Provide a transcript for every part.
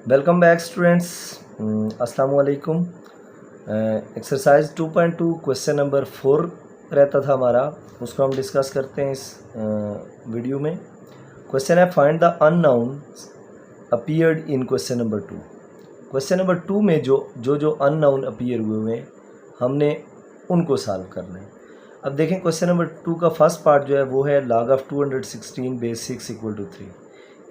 Welcome back students. अस्सलाम वालेकुम। Exercise 2.2 question number 4 रहता था हमारा, उसको हम डिस्कस करते हैं इस वीडियो में। क्वेश्चन है find the unknown appeared in question number 2। Question number 2 में जो अननोन अपीयर हुए हैं हमने उनको सॉल्व करना है। अब देखें क्वेश्चन नंबर 2 का फर्स्ट पार्ट जो है वो है log of 216 base 6 equal to 3।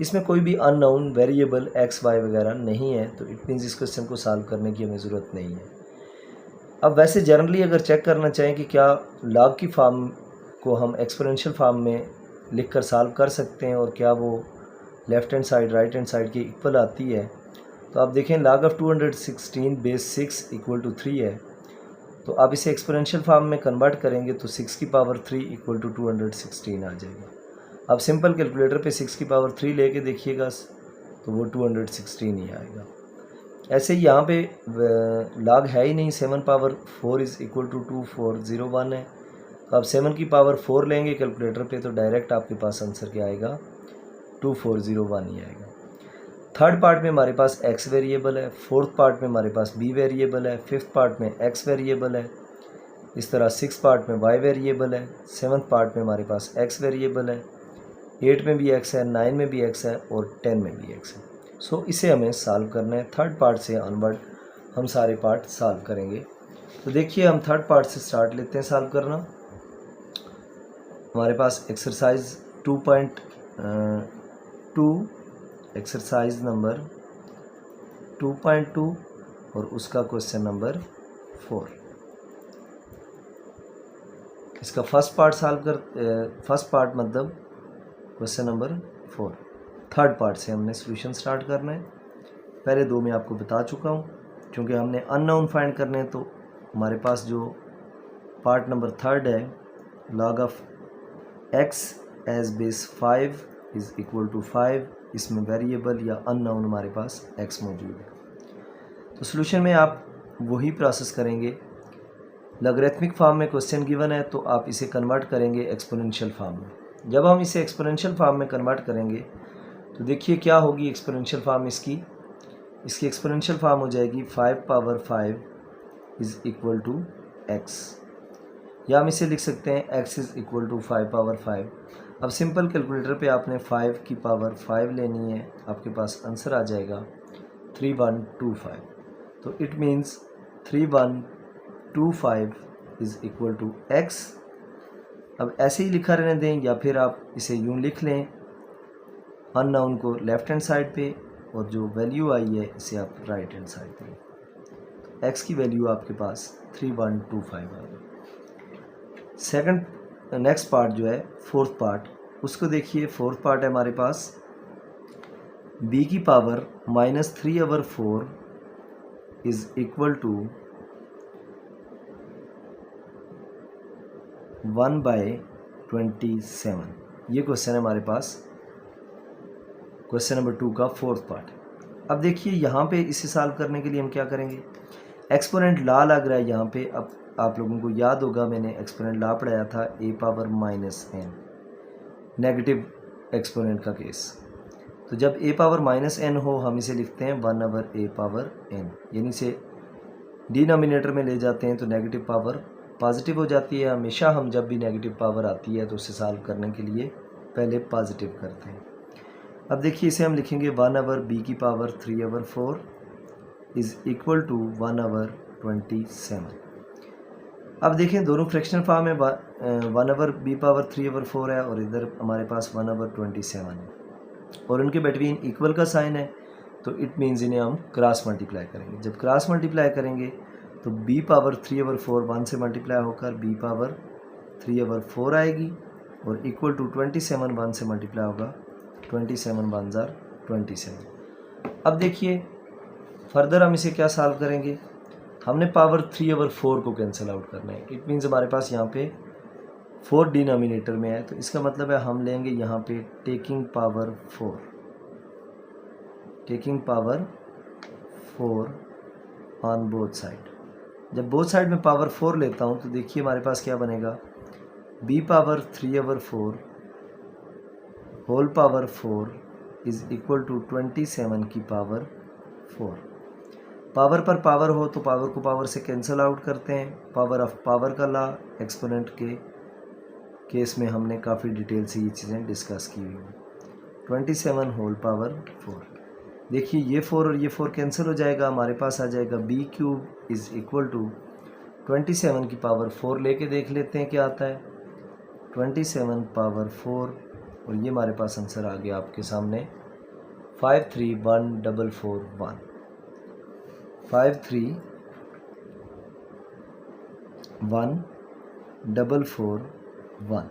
इसमें कोई भी अननोन वेरिएबल एक्स वाई वगैरह नहीं है, तो इट मीन्स इस क्वेश्चन को सॉल्व करने की हमें ज़रूरत नहीं है। अब वैसे जनरली अगर चेक करना चाहें कि क्या लॉग की फॉर्म को हम एक्सपोनेंशियल फॉर्म में लिख कर सॉल्व कर सकते हैं और क्या वो left hand side right hand side के इक्वल आती है, तो आप देखें log of 216 base 6 equal to 3 है, तो आप इसे एक्सपोनेंशियल फॉर्म में कन्वर्ट करेंगे तो 6 की पावर 3 इक्वल टू 216 आ जाएगा। अब सिंपल कैलकुलेटर पे 6 की पावर 3 लेके देखिएगा तो वो 216 ही आएगा। ऐसे ही यहाँ पे लॉग है ही नहीं, 7 पावर 4 इज़ इक्वल टू 2401 है, तो आप 7 की पावर 4 लेंगे कैलकुलेटर पे तो डायरेक्ट आपके पास आंसर क्या आएगा, 2401 ही आएगा। थर्ड पार्ट में हमारे पास x वेरिएबल है, फोर्थ पार्ट में हमारे पास b वेरिएबल है, फिफ्थ पार्ट में x वेरिएबल है, इस तरह सिक्स पार्ट में y वेरिएबल है, सेवन्थ पार्ट में हमारे पास x वेरिएबल है, 8 में भी x है, 9 में भी x है और 10 में भी x है। सो इसे हमें सॉल्व करना है। थर्ड पार्ट से ऑनवर्ड हम सारे पार्ट सॉल्व करेंगे। तो देखिए हम थर्ड पार्ट से स्टार्ट लेते हैं सॉल्व करना। हमारे पास एक्सरसाइज 2.2 एक्सरसाइज नंबर 2.2 और उसका क्वेश्चन नंबर 4। इसका फर्स्ट पार्ट सॉल्व कर फर्स्ट पार्ट मतलब क्वेश्चन नंबर 4। थर्ड पार्ट से हमने सॉल्यूशन स्टार्ट करना है। पहले दो में आपको बता चुका हूँ, क्योंकि हमने अननोन फाइंड करने हैं तो हमारे पास जो पार्ट नंबर थर्ड है log of x as base 5 is equal to 5, इसमें वेरिएबल या अननोन हमारे पास x मौजूद है। तो सॉल्यूशन में आप वही प्रोसेस करेंगे। लॉगरिथमिक फॉर्म में क्वेश्चन गिवन है तो आप इसे कन्वर्ट करेंगे एक्सपोनेंशियल फॉर्म में। जब हम इसे एक्सपोनेंशियल फॉर्म में कन्वर्ट करेंगे तो देखिए क्या होगी एक्सपोनेंशियल फॉर्म इसकी एक्सपोनेंशियल फॉर्म हो जाएगी 5 power 5 is equal to x, या हम इसे लिख सकते हैं x is equal to 5 power 5। अब सिंपल कैलकुलेटर पे आपने 5 की पावर 5 लेनी है, आपके पास आंसर आ जाएगा 3125। तो it means 3125 is equal to x। अब ऐसे ही लिखा रहने दें या फिर आप इसे यूं लिख लें, अननोन को लेफ़्ट हैंड साइड पे और जो वैल्यू आई है इसे आप राइट हैंड साइड पे। x की वैल्यू आपके पास 3125 आ गई। सेकंड नेक्स्ट पार्ट जो है फोर्थ पार्ट, उसको देखिए। फोर्थ पार्ट है हमारे पास b की पावर -3/4 इज़ इक्वल टू 1/27। ये क्वेश्चन है हमारे पास क्वेश्चन नंबर 2 का फोर्थ पार्ट। अब देखिए यहाँ पे इसे सॉल्व करने के लिए हम क्या करेंगे, एक्सपोनेंट लॉ लग रहा है यहाँ पे। अब आप लोगों को याद होगा मैंने एक्सपोनेंट लॉ पढ़ाया था a power -n, negative exponent का केस। तो जब a पावर -n हो हम इसे लिखते हैं 1/a पावर n, यानी इसे डिनोमिनेटर में ले जाते हैं तो नेगेटिव पावर पॉजिटिव हो जाती है। हमेशा हम जब भी नेगेटिव पावर आती है तो उसे सॉल्व करने के लिए पहले पॉजिटिव करते हैं। अब देखिए इसे हम लिखेंगे 1/b की पावर 3/4 इज़ इक्वल टू 1/27। अब देखें दोनों फ्रैक्शनल फॉर्म में 1/b पावर 3/4 है और इधर हमारे पास 1/27 है और उनके बिटवीन इक्वल का साइन है, तो इट मीन्स इन्हें हम क्रॉस मल्टीप्लाई करेंगे। जब क्रॉस मल्टीप्लाई करेंगे तो b पावर 3/4 1 से मल्टीप्लाई होकर b पावर 3/4 आएगी और इक्वल टू 27 1 से मल्टीप्लाई होगा 27 1 ज़ार 27। अब देखिए फर्दर हम इसे क्या सॉल्व करेंगे, हमने पावर 3/4 को कैंसिल आउट करना है। इट मीन्स हमारे पास यहाँ पे 4 डिनोमिनेटर में है, तो इसका मतलब है हम लेंगे यहाँ पे taking power 4 on both side. जब बोथ साइड में पावर 4 लेता हूँ तो देखिए हमारे पास क्या बनेगा, b power 3/4 whole power 4 is equal to 27 की पावर 4। पावर पर पावर हो तो पावर को पावर से कैंसिल आउट करते हैं। पावर ऑफ पावर का लॉ एक्सपोनेंट के केस में हमने काफ़ी डिटेल से ये चीज़ें डिस्कस की हुई हैं। 27 होल पावर 4। देखिए ये 4 और ये 4 कैंसिल हो जाएगा, हमारे पास आ जाएगा B cube is equal to 27 की पावर 4 लेके देख लेते हैं क्या आता है। 27 पावर 4 और ये हमारे पास आंसर आ गया आपके सामने 53141। 53141।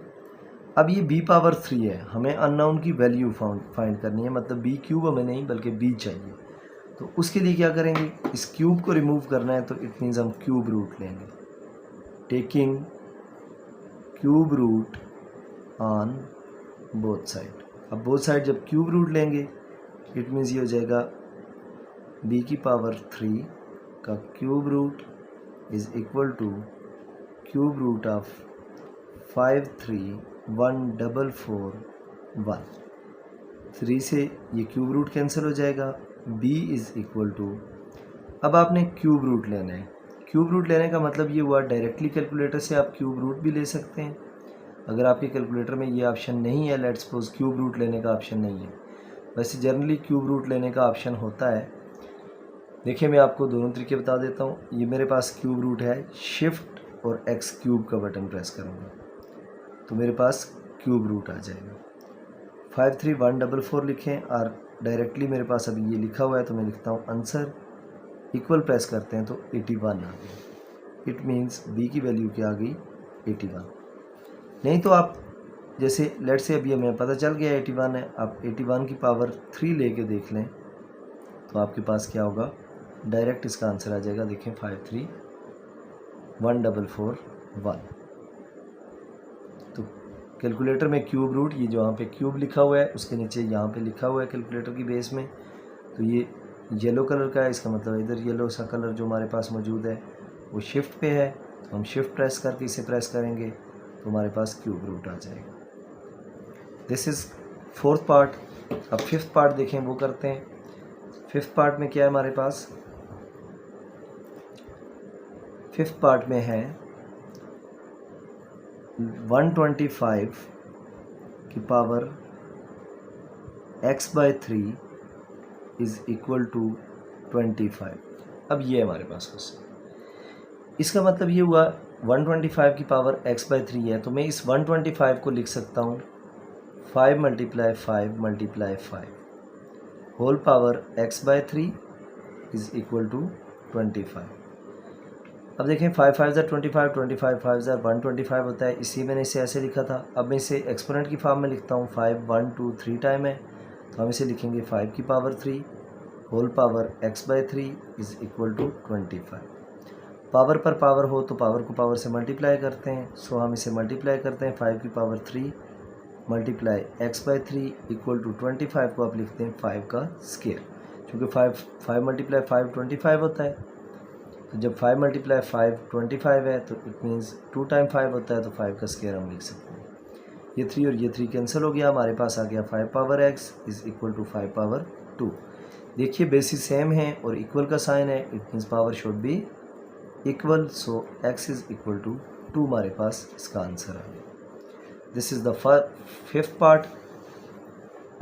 अब ये b पावर 3 है, हमें अननोन की वैल्यू फाइंड करनी है, मतलब b क्यूब हमें नहीं बल्कि b चाहिए। तो उसके लिए क्या करेंगे, इस क्यूब को रिमूव करना है तो इट मीन्स हम क्यूब रूट लेंगे, taking cube root on both side. अब बोथ साइड जब क्यूब रूट लेंगे इट मीन्स ये हो जाएगा b की पावर 3 का cube root is equal to cube root of 53141। 3 से ये क्यूब रूट कैंसिल हो जाएगा, b इज़ इक्वल टू, अब आपने क्यूब रूट लेना है। क्यूब रूट लेने का मतलब ये हुआ डायरेक्टली कैलकुलेटर से आप क्यूब रूट भी ले सकते हैं। अगर आपके कैलकुलेटर में ये ऑप्शन नहीं है, लेट्स सपोज क्यूब रूट लेने का ऑप्शन नहीं है, वैसे जनरली क्यूब रूट लेने का ऑप्शन होता है। देखिए मैं आपको दोनों तरीके बता देता हूँ। ये मेरे पास क्यूब रूट है, शिफ्ट और एक्स क्यूब का बटन प्रेस करूँगा तो मेरे पास क्यूब रूट आ जाएगा। 53144 लिखें और डायरेक्टली मेरे पास अभी ये लिखा हुआ है तो मैं लिखता हूँ आंसर, इक्वल प्रेस करते हैं तो 81 आ गया। इट मीन्स b की वैल्यू क्या आ गई 81। नहीं तो आप जैसे लेट से अभी हमें पता चल गया 81 है, आप 81 की पावर 3 लेके देख लें तो आपके पास क्या होगा, डायरेक्ट इसका आंसर आ जाएगा। देखें 5314441। तो कैलकुलेटर में क्यूब रूट, ये जो यहाँ पे क्यूब लिखा हुआ है उसके नीचे यहाँ पे लिखा हुआ है कैलकुलेटर की बेस में, तो ये येलो कलर का है, इसका मतलब इधर येलो सा कलर जो हमारे पास मौजूद है वो शिफ्ट पे है, तो हम शिफ्ट प्रेस करके इसे प्रेस करेंगे तो हमारे पास क्यूब रूट आ जाएगा। This is fourth part. अब फिफ्थ पार्ट देखें, वो करते हैं। फिफ्थ पार्ट में क्या है हमारे पास, फिफ्थ पार्ट में है 125 की power x/3 is equal to 25। अब ये हमारे पास क्वेश्चन, इसका मतलब ये हुआ 125 की पावर x/3 है, तो मैं इस 125 को लिख सकता हूँ 5 × 5 × 5 whole power x/3 is equal to 25। अब देखें 5 5 ज़ा 25, 25 5 ज़ा 125 होता है, इसी मैंने इसे ऐसे लिखा था। अब मैं इसे एक्सपोनेंट की फॉर्म में लिखता हूँ। 5 1 2 3 टाइम है तो हम इसे लिखेंगे 5 की power 3 whole power x/3 is equal to 25। Power पर पावर हो तो पावर को पावर से मल्टीप्लाई करते हैं, सो हम इसे मल्टीप्लाई करते हैं। 5 की power 3 multiply x/3 equal to 25 को आप लिखते हैं 5 का स्केयर, क्योंकि 5 × 5 25 होता है। तो जब 5 × 5 25 है तो इट मीन्स 2 टाइम 5 होता है, तो 5 का स्केयर हम लिख सकते हैं। ये 3 और ये 3 कैंसिल हो गया, हमारे पास आ गया 5 power x is equal to 5 power 2। देखिए बेसिस सेम है और इक्वल का साइन है, it means power should be equal, so x is equal to 2 हमारे पास इसका आंसर आ गया। This is the fifth part.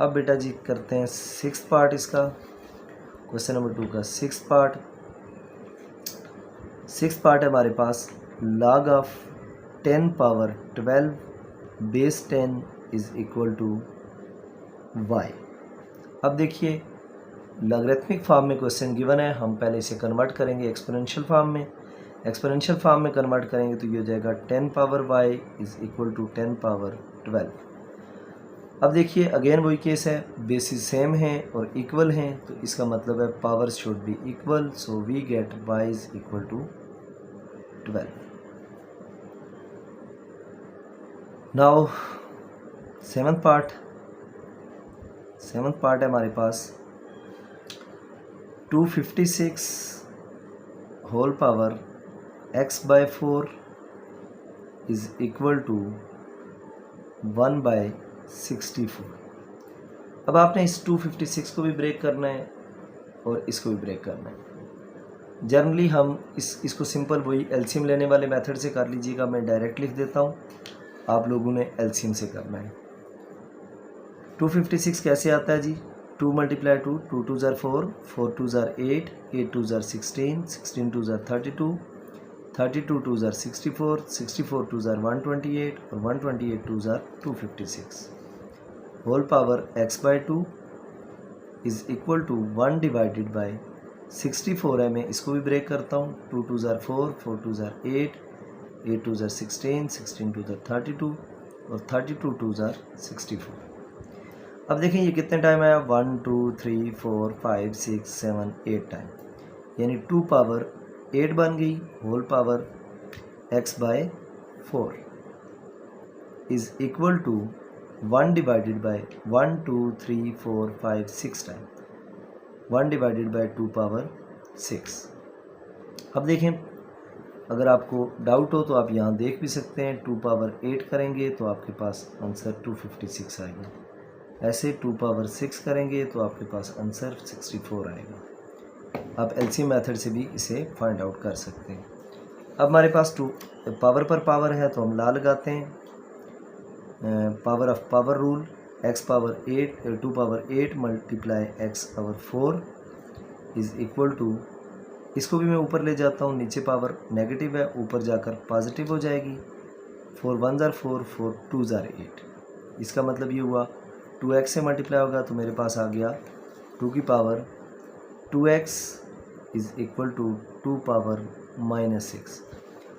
अब बेटा जी करते हैं सिक्स्थ पार्ट इसका, क्वेश्चन नंबर 2 का सिक्स्थ पार्ट। सिक्स्थ पार्ट है हमारे पास log of 10 power 12 base 10 is equal to y। अब देखिए लॉगरिथमिक फॉर्म में क्वेश्चन गिवन है, हम पहले इसे कन्वर्ट करेंगे एक्सपोनेंशियल फॉर्म में। एक्सपोनेंशियल फॉर्म में कन्वर्ट करेंगे तो ये हो जाएगा 10 power y is equal to 10 power 12। अब देखिए अगेन वही केस है, बेसिस सेम है और इक्वल हैं, तो इसका मतलब है power should be equal, so we get y is equal to 12। Now seventh part है हमारे पास 256 whole power x/4 is equal to 1/64। अब आपने इस 256 को भी ब्रेक करना है, और इसको भी ब्रेक करना है। जनरली हम इसको सिंपल वही एलसीएम लेने वाले मेथड से कर लीजिएगा। मैं डायरेक्ट लिख देता हूँ, आप लोगों ने एलसीएम से करना है। 256 कैसे आता है जी? 2 × 2, 2 2 ज़ार 4, 4 2 ज़ार 8, 8 2 ज़ार 16, 16 2 ज़ार 32, 32 2 ज़ार 64, 64 2 ज़ार 128 और 128 2 ज़ार 256 whole power x by 2 is equal to 1 divided by 64 है। मैं इसको भी ब्रेक करता हूँ। 2 2 ज़ार 4, 4 2 ज़ार 8, 8 2 ज़ार 16, 16 2 ज़ार 32 और 32 2 ज़ार 64। अब देखें ये कितने टाइम आया? 1 2 3 4 5 6 7 8 टाइम, यानी 2 पावर 8 बन गई। Whole power x by 4 is equal to 1 divided by 1 2 3 4 5 6 time, 1 divided by 2 power 6। अब देखें, अगर आपको डाउट हो तो आप यहाँ देख भी सकते हैं। 2 पावर 8 करेंगे तो आपके पास आंसर 256 आएगा। ऐसे 2 पावर 6 करेंगे तो आपके पास आंसर 64 आएगा। आप एलसीएम मेथड से भी इसे फाइंड आउट कर सकते हैं। अब हमारे पास 2 पावर पर पावर है तो हम ला लगाते हैं। Power of power rule, x power 8 2 power 8 multiply x power 4 is equal to, इसको भी मैं ऊपर ले जाता हूँ, नीचे पावर नेगेटिव है, ऊपर जाकर पॉजिटिव हो जाएगी। 4 1 ज़ार 4, 4 2 ज़ार 8। इसका मतलब ये हुआ 2x से मल्टीप्लाई होगा तो मेरे पास आ गया 2 की power 2x is equal to 2 power -6।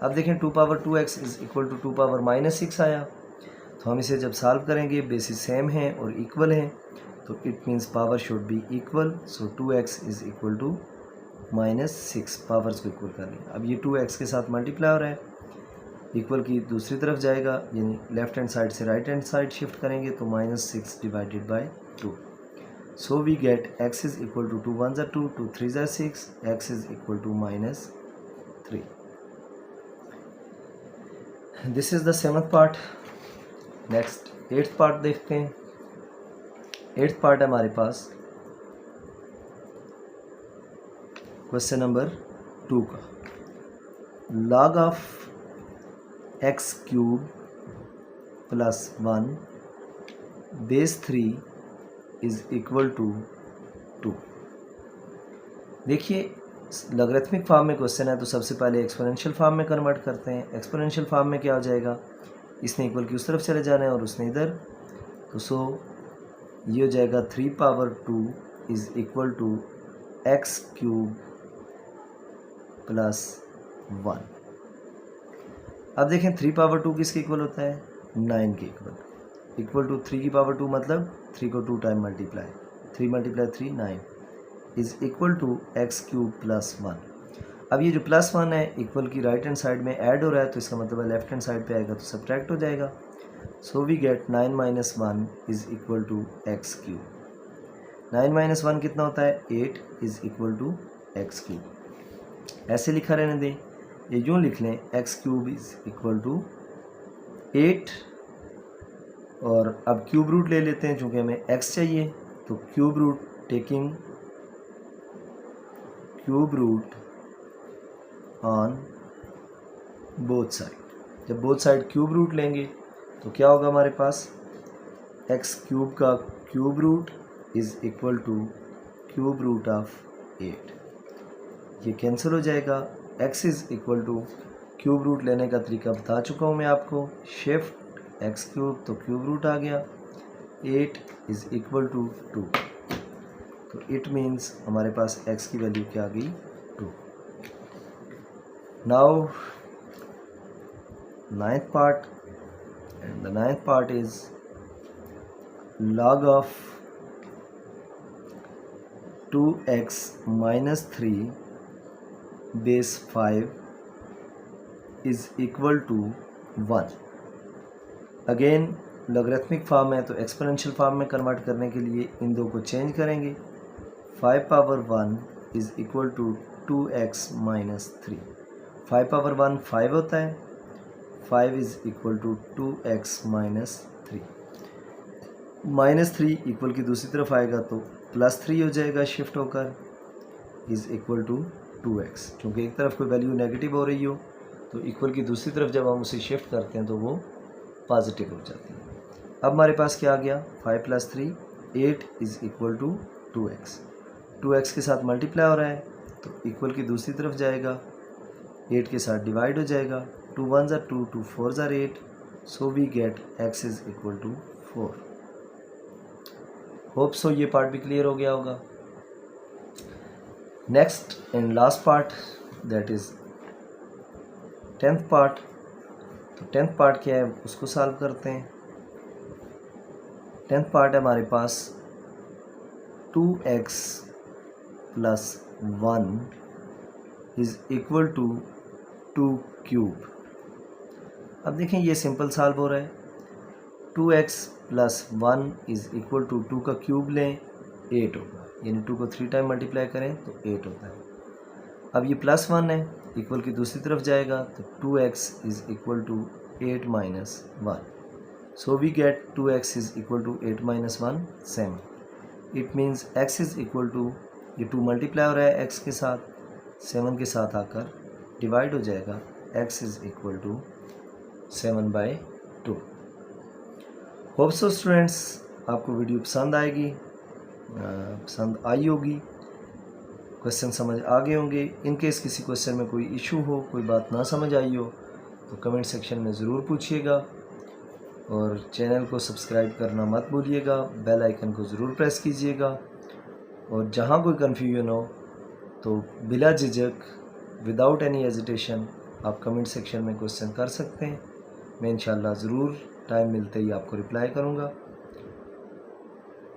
अब देखें 2 power 2x is equal to 2 power -6 आया, तो हम इसे जब सॉल्व करेंगे, बेसिस सेम हैं और इक्वल हैं, तो it means power should be equal. So 2x is equal to -6, powers को इक्वल कर लिया। अब ये 2x के साथ मल्टीप्लाई हो रहा है, इक्वल की दूसरी तरफ जाएगा, यानी लेफ्ट हैंड साइड से राइट हैंड साइड शिफ्ट करेंगे तो -6 divided by 2। So we get x is equal to 2 1 ज़ार 2, 2 3 ज़ार 6, x is equal to -3। This is the 7th part. Next 8th part देखते हैं। 8th पार्ट है हमारे पास क्वेश्चन नंबर 2 का। Log of x cube plus 1 base 3 is equal to 2। देखिए, logarithmic form में question है तो सबसे पहले एक्सपोनेंशियल फॉर्म में कन्वर्ट करते हैं। एक्सपोनेंशियल फॉर्म में क्या हो जाएगा, इसने इक्वल की उस तरफ चले जाना है और उसने इधर, तो सो ये हो जाएगा 3 power 2 is equal to x cube plus 1। अब देखें 3 पावर 2 किसके इक्वल होता है? 9 के इक्वल। इक्वल टू 3 की पावर 2 मतलब 3 को 2 time multiply, 3 multiply 3 9 is equal to x cube plus 1। अब ये जो प्लस 1 है इक्वल की राइट हैंड साइड में ऐड हो रहा है, तो इसका मतलब है लेफ्ट हैंड साइड पे आएगा तो सब्ट्रैक्ट हो जाएगा। So we get 9 minus 1 is equal to x cube. 9 minus 1 कितना होता है? 8 is equal to x cube. ऐसे लिखा रहने दें, ये यूँ लिख लें x cube is equal to 8, और अब क्यूब रूट ले लेते हैं, चूँकि हमें x चाहिए तो cube root taking cube root on both side. जब बोथ साइड क्यूब रूट लेंगे तो क्या होगा हमारे पास? x क्यूब का cube root is equal to cube root of 8। ये कैंसिल हो जाएगा। x is equal to cube root लेने का तरीका बता चुका हूँ मैं आपको, शिफ्ट x क्यूब तो क्यूब रूट आ गया, 8 इज़ इक्वल टू 2, तो इट मीन्स हमारे पास x की वैल्यू क्या आ गई? 2। Now 9th part, and the 9th part is log of 2x minus 3 base 5 is equal to 1। Again logarithmic form है तो एक्सपोनेंशियल फॉर्म में कन्वर्ट करने के लिए इन दो को चेंज करेंगे। 5 power 1 is equal to 2x minus 3। 5 power 1 5 होता है, 5 is equal to 2x minus 3। Minus 3 equal की दूसरी तरफ आएगा तो प्लस 3 हो जाएगा शिफ्ट होकर, इज़ इक्वल टू 2x, क्योंकि एक तरफ कोई वैल्यू नेगेटिव हो रही हो तो इक्वल की दूसरी तरफ जब हम उसे शिफ्ट करते हैं तो वो पॉजिटिव हो जाती है। अब हमारे पास क्या आ गया, 5 + 3 8 is equal to 2x। 2x के साथ मल्टीप्लाई हो रहा है तो इक्वल की दूसरी तरफ जाएगा, 8 के साथ डिवाइड हो जाएगा, 2 1 ज़ा 2, 2 4 ज़ा 8, so we get x is equal to 4। Hope so ये पार्ट भी क्लियर हो गया होगा। Next and last part, that is 10th part. तो 10th पार्ट क्या है उसको सॉल्व करते हैं। 10th पार्ट है हमारे पास 2x + 1 is equal to 2 cube. अब देखें ये सिंपल सॉल्व हो रहा है। 2x + 1 इज़ इक्वल टू 2 का क्यूब लें 8 होगा, यानी 2 को 3 टाइम मल्टीप्लाई करें तो 8 होता है। अब ये +1 है, इक्वल की दूसरी तरफ जाएगा तो 2x is equal to 8 - 1, so we get 2x is equal to 8 - 1 7। It means x is equal to, ये 2 मल्टीप्लाई हो रहा है x के साथ, 7 के साथ आकर डिवाइड हो जाएगा, x is equal to 7/2। Hope so students आपको वीडियो पसंद आएगी, पसंद आई होगी, क्वेश्चन समझ आ गए होंगे। इन केस किसी क्वेश्चन में कोई इशू हो, कोई बात ना समझ आई हो तो कमेंट सेक्शन में ज़रूर पूछिएगा, और चैनल को सब्सक्राइब करना मत भूलिएगा, बेल आइकन को ज़रूर प्रेस कीजिएगा, और जहाँ कोई कन्फ्यूजन हो तो बिला झिझक, विदाउट एनी हेजिटेशन आप कमेंट सेक्शन में क्वेश्चन कर सकते हैं। मैं इंशाल्लाह ज़रूर टाइम मिलते ही आपको रिप्लाई करूँगा।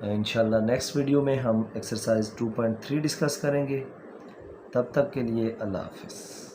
इंशाल्लाह नेक्स्ट वीडियो में हम एक्सरसाइज 2.3 डिस्कस करेंगे। तब तक के लिए अल्लाह हाफ़िज़।